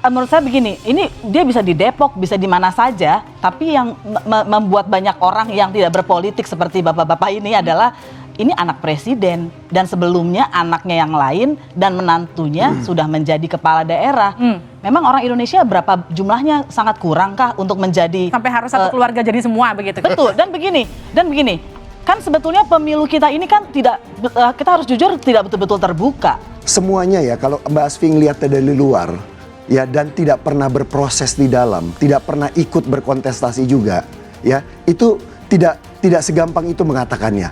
menurut saya begini, ini dia bisa di Depok, bisa di mana saja, tapi yang membuat banyak orang yang tidak berpolitik seperti bapak-bapak ini adalah ini anak presiden dan sebelumnya anaknya yang lain dan menantunya sudah menjadi kepala daerah. Memang orang Indonesia berapa jumlahnya sangat kurang kah untuk menjadi sampai harus satu keluarga jadi semua begitu? Betul, dan begini. Kan sebetulnya pemilu kita ini kan tidak, kita harus jujur tidak betul-betul terbuka. Semuanya ya, kalau Mbak Asfi ngeliatnya dari luar, ya, dan tidak pernah berproses di dalam, tidak pernah ikut berkontestasi juga, ya, itu tidak segampang itu mengatakannya.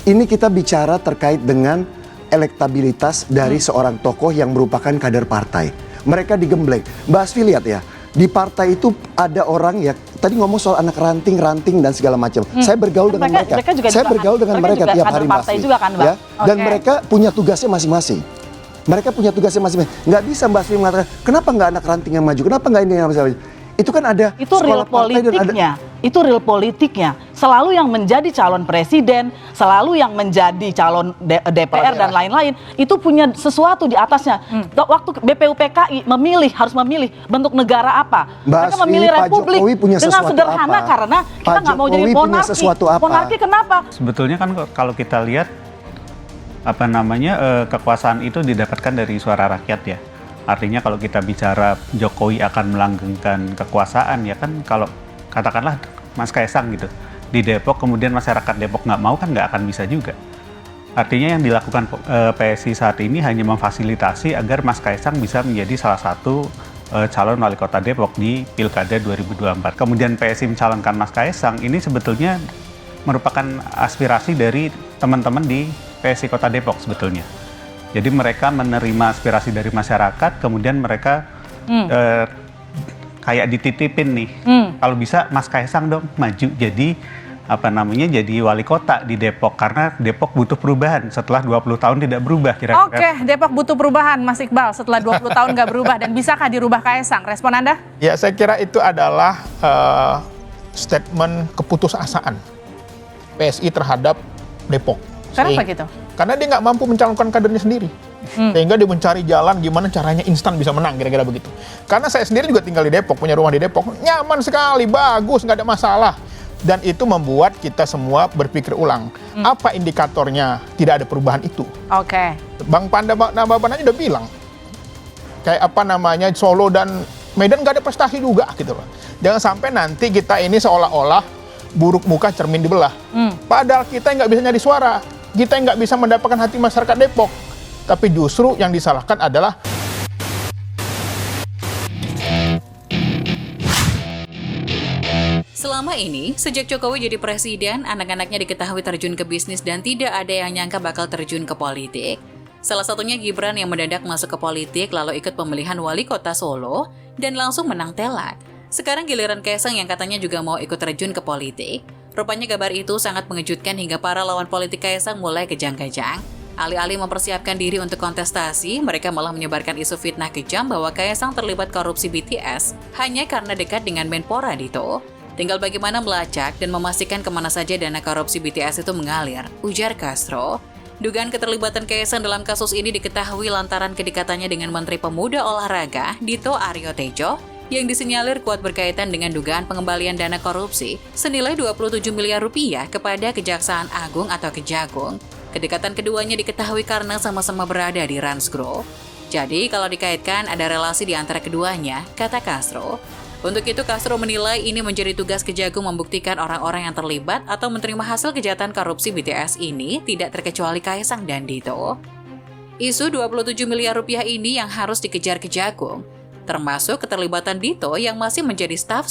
Ini kita bicara terkait dengan elektabilitas dari seorang tokoh yang merupakan kader partai. Mereka digembleng. Mbak Asfi lihat ya, di partai itu ada orang ya, tadi ngomong soal anak ranting dan segala macam. Saya bergaul dengan mereka. Saya bergaul dengan mereka tiap hari, Mbak Asfi. Ya, dan mereka punya tugasnya masing-masing. Mereka punya tugasnya masing-masing. Nggak bisa Mbak Asfi mengatakan, kenapa nggak anak ranting yang maju? Kenapa nggak ini yang maju? Itu kan ada itu real politiknya. Itu real politiknya. Selalu yang menjadi calon presiden, selalu yang menjadi calon DPR dan lain-lain, itu punya sesuatu di atasnya. Waktu BPUPKI harus memilih bentuk negara apa. Mereka memilih republik dengan sederhana apa? Karena kita nggak mau jadi monarki. Monarki kenapa? Sebetulnya kan kalau kita lihat kekuasaan itu didapatkan dari suara rakyat ya. Artinya kalau kita bicara Jokowi akan melanggengkan kekuasaan ya kan, kalau katakanlah Mas Kaisang gitu di Depok, kemudian masyarakat Depok nggak mau, kan nggak akan bisa juga. Artinya yang dilakukan PSI saat ini hanya memfasilitasi agar Mas Kaisang bisa menjadi salah satu calon wali kota Depok di Pilkada 2024. Kemudian PSI mencalonkan Mas Kaisang, ini sebetulnya merupakan aspirasi dari teman-teman di PSI Kota Depok sebetulnya. Jadi mereka menerima aspirasi dari masyarakat, kemudian mereka kayak dititipin nih, kalau bisa Mas Kaisang dong maju jadi jadi wali kota di Depok, karena Depok butuh perubahan setelah 20 tahun tidak berubah kira-kira. Oke, Depok butuh perubahan Mas Iqbal setelah 20 tahun nggak berubah, dan bisakah dirubah Kaisang? Respon Anda? Ya, saya kira itu adalah statement keputusasaan PSI terhadap Depok. Kenapa gitu? Karena dia nggak mampu mencalonkan kadernya sendiri. Sehingga dia mencari jalan gimana caranya instan bisa menang, kira-kira begitu. Karena saya sendiri juga tinggal di Depok, punya rumah di Depok. Nyaman sekali, bagus, nggak ada masalah. Dan itu membuat kita semua berpikir ulang. Apa indikatornya tidak ada perubahan itu? Oke. Bang Panda Nababan aja udah bilang. Kayak Solo dan Medan nggak ada prestasi juga gitu loh. Jangan sampai nanti kita ini seolah-olah buruk muka cermin dibelah. Padahal kita nggak bisa nyari suara. Kita nggak bisa mendapatkan hati masyarakat Depok. Tapi justru yang disalahkan adalah selama ini, sejak Jokowi jadi presiden, anak-anaknya diketahui terjun ke bisnis dan tidak ada yang nyangka bakal terjun ke politik. Salah satunya Gibran yang mendadak masuk ke politik lalu ikut pemilihan wali kota Solo dan langsung menang telak. Sekarang giliran Kaisang yang katanya juga mau ikut terjun ke politik. Rupanya kabar itu sangat mengejutkan hingga para lawan politik Kaisang mulai kejang-kejang. Alih-alih mempersiapkan diri untuk kontestasi, mereka malah menyebarkan isu fitnah kejam bahwa Kaisang terlibat korupsi BTS hanya karena dekat dengan Menpora Dito. Tinggal bagaimana melacak dan memastikan kemana saja dana korupsi BTS itu mengalir, ujar Castro. Dugaan keterlibatan Kaisang dalam kasus ini diketahui lantaran kedekatannya dengan Menteri Pemuda Olahraga Dito Aryo Tejo yang disinyalir kuat berkaitan dengan dugaan pengembalian dana korupsi senilai 27 miliar rupiah kepada Kejaksaan Agung atau Kejagung. Kedekatan keduanya diketahui karena sama-sama berada di Rans Group. Jadi kalau dikaitkan ada relasi di antara keduanya, kata Castro. Untuk itu Castro menilai ini menjadi tugas Kejagung membuktikan orang-orang yang terlibat atau menerima hasil kejahatan korupsi BTS ini tidak terkecuali Kaisang dan Dito. Isu 27 miliar rupiah ini yang harus dikejar Kejagung, termasuk keterlibatan Dito yang masih menjadi staf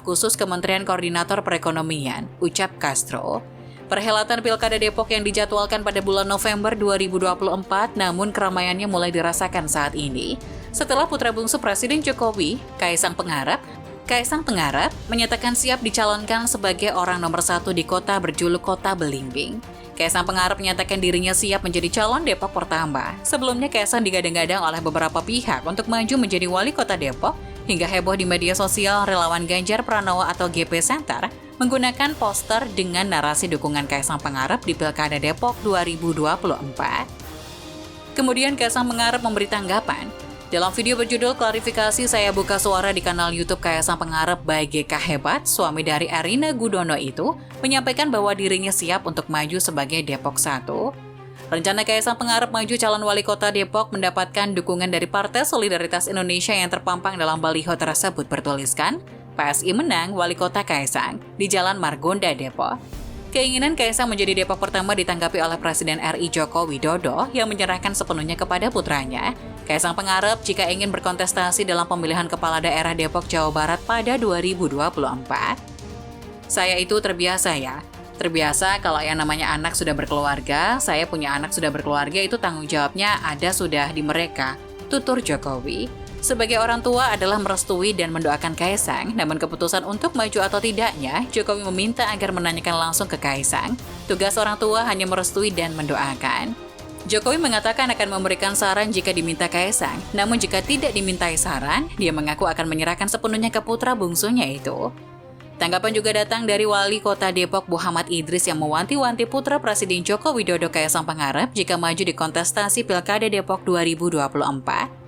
khusus Kementerian Koordinator Perekonomian, ucap Castro. Perhelatan Pilkada Depok yang dijadwalkan pada bulan November 2024, namun keramaiannya mulai dirasakan saat ini. Setelah putra bungsu Presiden Jokowi, Kaisang Pangarep, menyatakan siap dicalonkan sebagai orang nomor 1 di kota berjuluk Kota Belimbing. Kaisang Pangarep menyatakan dirinya siap menjadi calon Depok pertama. Sebelumnya Kaisang digadang-gadang oleh beberapa pihak untuk maju menjadi wali kota Depok, hingga heboh di media sosial relawan Ganjar Pranowo atau GP Center menggunakan poster dengan narasi dukungan Kaisang Pangarep di Pilkada Depok 2024. Kemudian Kaisang Pangarep memberi tanggapan, Dalam video berjudul Klarifikasi Saya Buka Suara di kanal YouTube Kaisang Pangarep by GK Hebat, suami dari Erina Gudono itu menyampaikan bahwa dirinya siap untuk maju sebagai Depok 1. Rencana Kaisang Pangarep maju calon wali kota Depok mendapatkan dukungan dari Partai Solidaritas Indonesia yang terpampang dalam baliho tersebut bertuliskan, PSI menang wali kota Kaisang di Jalan Margonda, Depok. Keinginan Kaisang menjadi Depok pertama ditanggapi oleh Presiden RI Joko Widodo yang menyerahkan sepenuhnya kepada putranya. Kaisang Pangarep jika ingin berkontestasi dalam pemilihan kepala daerah Depok, Jawa Barat pada 2024. Saya itu terbiasa ya. Terbiasa kalau yang namanya anak sudah berkeluarga, saya punya anak sudah berkeluarga itu tanggung jawabnya ada sudah di mereka, tutur Jokowi. Sebagai orang tua adalah merestui dan mendoakan Kaisang, namun keputusan untuk maju atau tidaknya, Jokowi meminta agar menanyakan langsung ke Kaisang. Tugas orang tua hanya merestui dan mendoakan. Jokowi mengatakan akan memberikan saran jika diminta Kaisang, namun jika tidak dimintai saran, dia mengaku akan menyerahkan sepenuhnya ke putra bungsunya itu. Tanggapan juga datang dari Wali Kota Depok Muhammad Idris yang mewanti-wanti putra Presiden Joko Widodo Kaisang Pangarep jika maju di kontestasi Pilkada Depok 2024.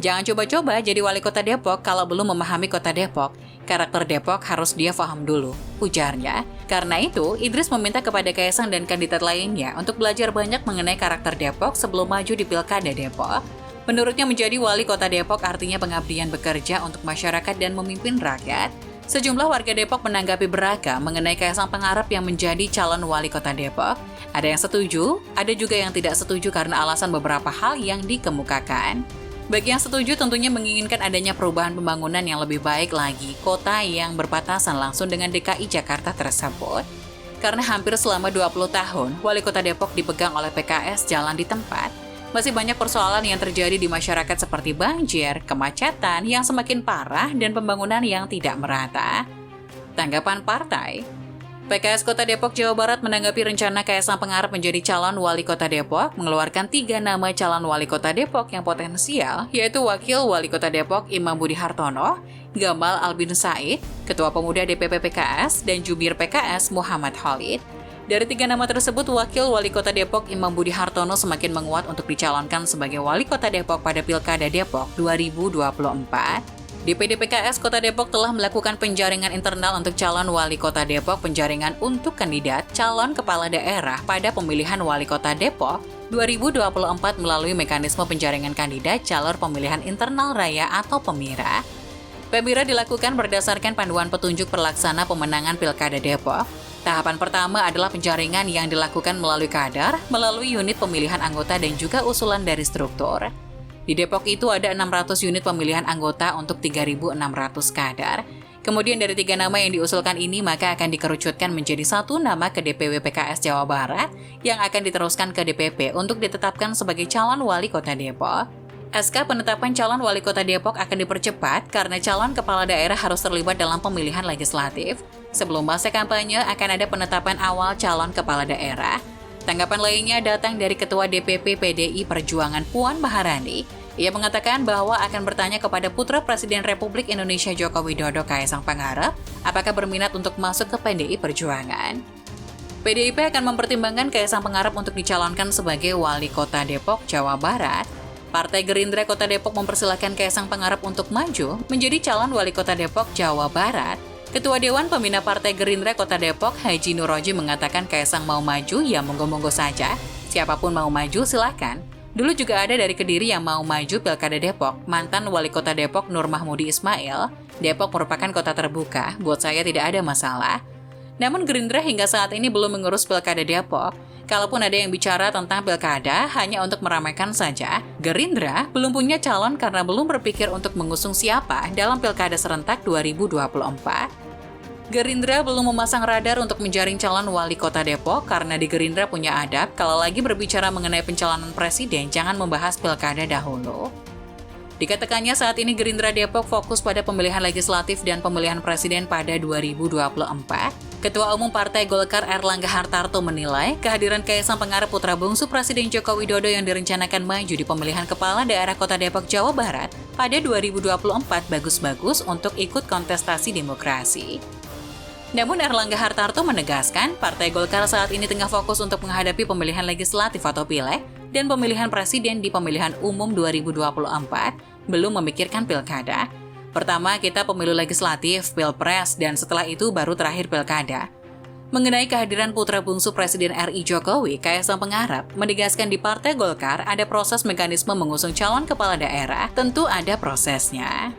Jangan coba-coba jadi wali kota Depok kalau belum memahami kota Depok. Karakter Depok harus dia paham dulu, ujarnya. Karena itu, Idris meminta kepada Kaisang dan kandidat lainnya untuk belajar banyak mengenai karakter Depok sebelum maju di Pilkada Depok. Menurutnya menjadi wali kota Depok artinya pengabdian bekerja untuk masyarakat dan memimpin rakyat. Sejumlah warga Depok menanggapi beragam mengenai Kaisang Pangarep yang menjadi calon wali kota Depok. Ada yang setuju, ada juga yang tidak setuju karena alasan beberapa hal yang dikemukakan. Bagi yang setuju tentunya menginginkan adanya perubahan pembangunan yang lebih baik lagi kota yang berbatasan langsung dengan DKI Jakarta tersebut. Karena hampir selama 20 tahun, wali kota Depok dipegang oleh PKS jalan di tempat. Masih banyak persoalan yang terjadi di masyarakat seperti banjir, kemacetan yang semakin parah, dan pembangunan yang tidak merata. Tanggapan partai, PKS Kota Depok, Jawa Barat menanggapi rencana Kaisang Pangarep menjadi calon wali kota Depok, mengeluarkan 3 nama calon wali kota Depok yang potensial, yaitu Wakil Wali Kota Depok Imam Budi Hartono, Gamal Albin Said, Ketua Pemuda DPP PKS, dan Jubir PKS Muhammad Khalid. Dari 3 nama tersebut, Wakil Wali Kota Depok Imam Budi Hartono semakin menguat untuk dicalonkan sebagai Wali Kota Depok pada Pilkada Depok 2024. DPD PKS Kota Depok telah melakukan penjaringan internal untuk calon wali kota Depok, penjaringan untuk kandidat calon kepala daerah pada pemilihan wali kota Depok 2024 melalui mekanisme penjaringan kandidat calon pemilihan internal raya atau PEMIRA. PEMIRA dilakukan berdasarkan panduan petunjuk pelaksana pemenangan Pilkada Depok. Tahapan pertama adalah penjaringan yang dilakukan melalui kadar, melalui unit pemilihan anggota dan juga usulan dari struktur. Di Depok itu ada 600 unit pemilihan anggota untuk 3.600 kadar. Kemudian dari 3 nama yang diusulkan ini maka akan dikerucutkan menjadi 1 nama ke DPW PKS Jawa Barat yang akan diteruskan ke DPP untuk ditetapkan sebagai calon wali kota Depok. SK penetapan calon wali kota Depok akan dipercepat karena calon kepala daerah harus terlibat dalam pemilihan legislatif. Sebelum masa kampanye akan ada penetapan awal calon kepala daerah. Tanggapan lainnya datang dari Ketua DPP PDI Perjuangan Puan Maharani. Ia mengatakan bahwa akan bertanya kepada putra Presiden Republik Indonesia Joko Widodo Kaisang Pangarep apakah berminat untuk masuk ke PDI Perjuangan. PDIP akan mempertimbangkan Kaisang Pangarep untuk dicalonkan sebagai Wali Kota Depok, Jawa Barat. Partai Gerindra Kota Depok mempersilahkan Kaisang Pangarep untuk maju menjadi calon Wali Kota Depok, Jawa Barat. Ketua Dewan Pembina Partai Gerindra Kota Depok, Haji Nuroji mengatakan Kaisang mau maju, ya monggo-monggo saja. Siapapun mau maju, silakan. Dulu juga ada dari Kediri yang mau maju Pilkada Depok, mantan Wali Kota Depok Nur Mahmudi Ismail. Depok merupakan kota terbuka, buat saya tidak ada masalah. Namun Gerindra hingga saat ini belum mengurus Pilkada Depok. Kalaupun ada yang bicara tentang Pilkada, hanya untuk meramaikan saja. Gerindra belum punya calon karena belum berpikir untuk mengusung siapa dalam Pilkada serentak 2024. Gerindra belum memasang radar untuk menjaring calon wali kota Depok karena di Gerindra punya adab kalau lagi berbicara mengenai pencalonan presiden jangan membahas Pilkada dahulu. Dikatakannya saat ini Gerindra Depok fokus pada pemilihan legislatif dan pemilihan presiden pada 2024. Ketua Umum Partai Golkar Erlangga Hartarto menilai kehadiran Kaisang Pangarep putra bungsu Presiden Joko Widodo yang direncanakan maju di pemilihan kepala daerah Kota Depok, Jawa Barat pada 2024 bagus-bagus untuk ikut kontestasi demokrasi. Namun Erlangga Hartarto menegaskan Partai Golkar saat ini tengah fokus untuk menghadapi pemilihan legislatif atau pileg dan pemilihan presiden di pemilihan umum 2024 belum memikirkan pilkada. Pertama, kita pemilu legislatif, pilpres, dan setelah itu baru terakhir pilkada. Mengenai kehadiran putra bungsu Presiden RI Jokowi, Kaisang Pangarep menegaskan di Partai Golkar ada proses mekanisme mengusung calon kepala daerah, tentu ada prosesnya.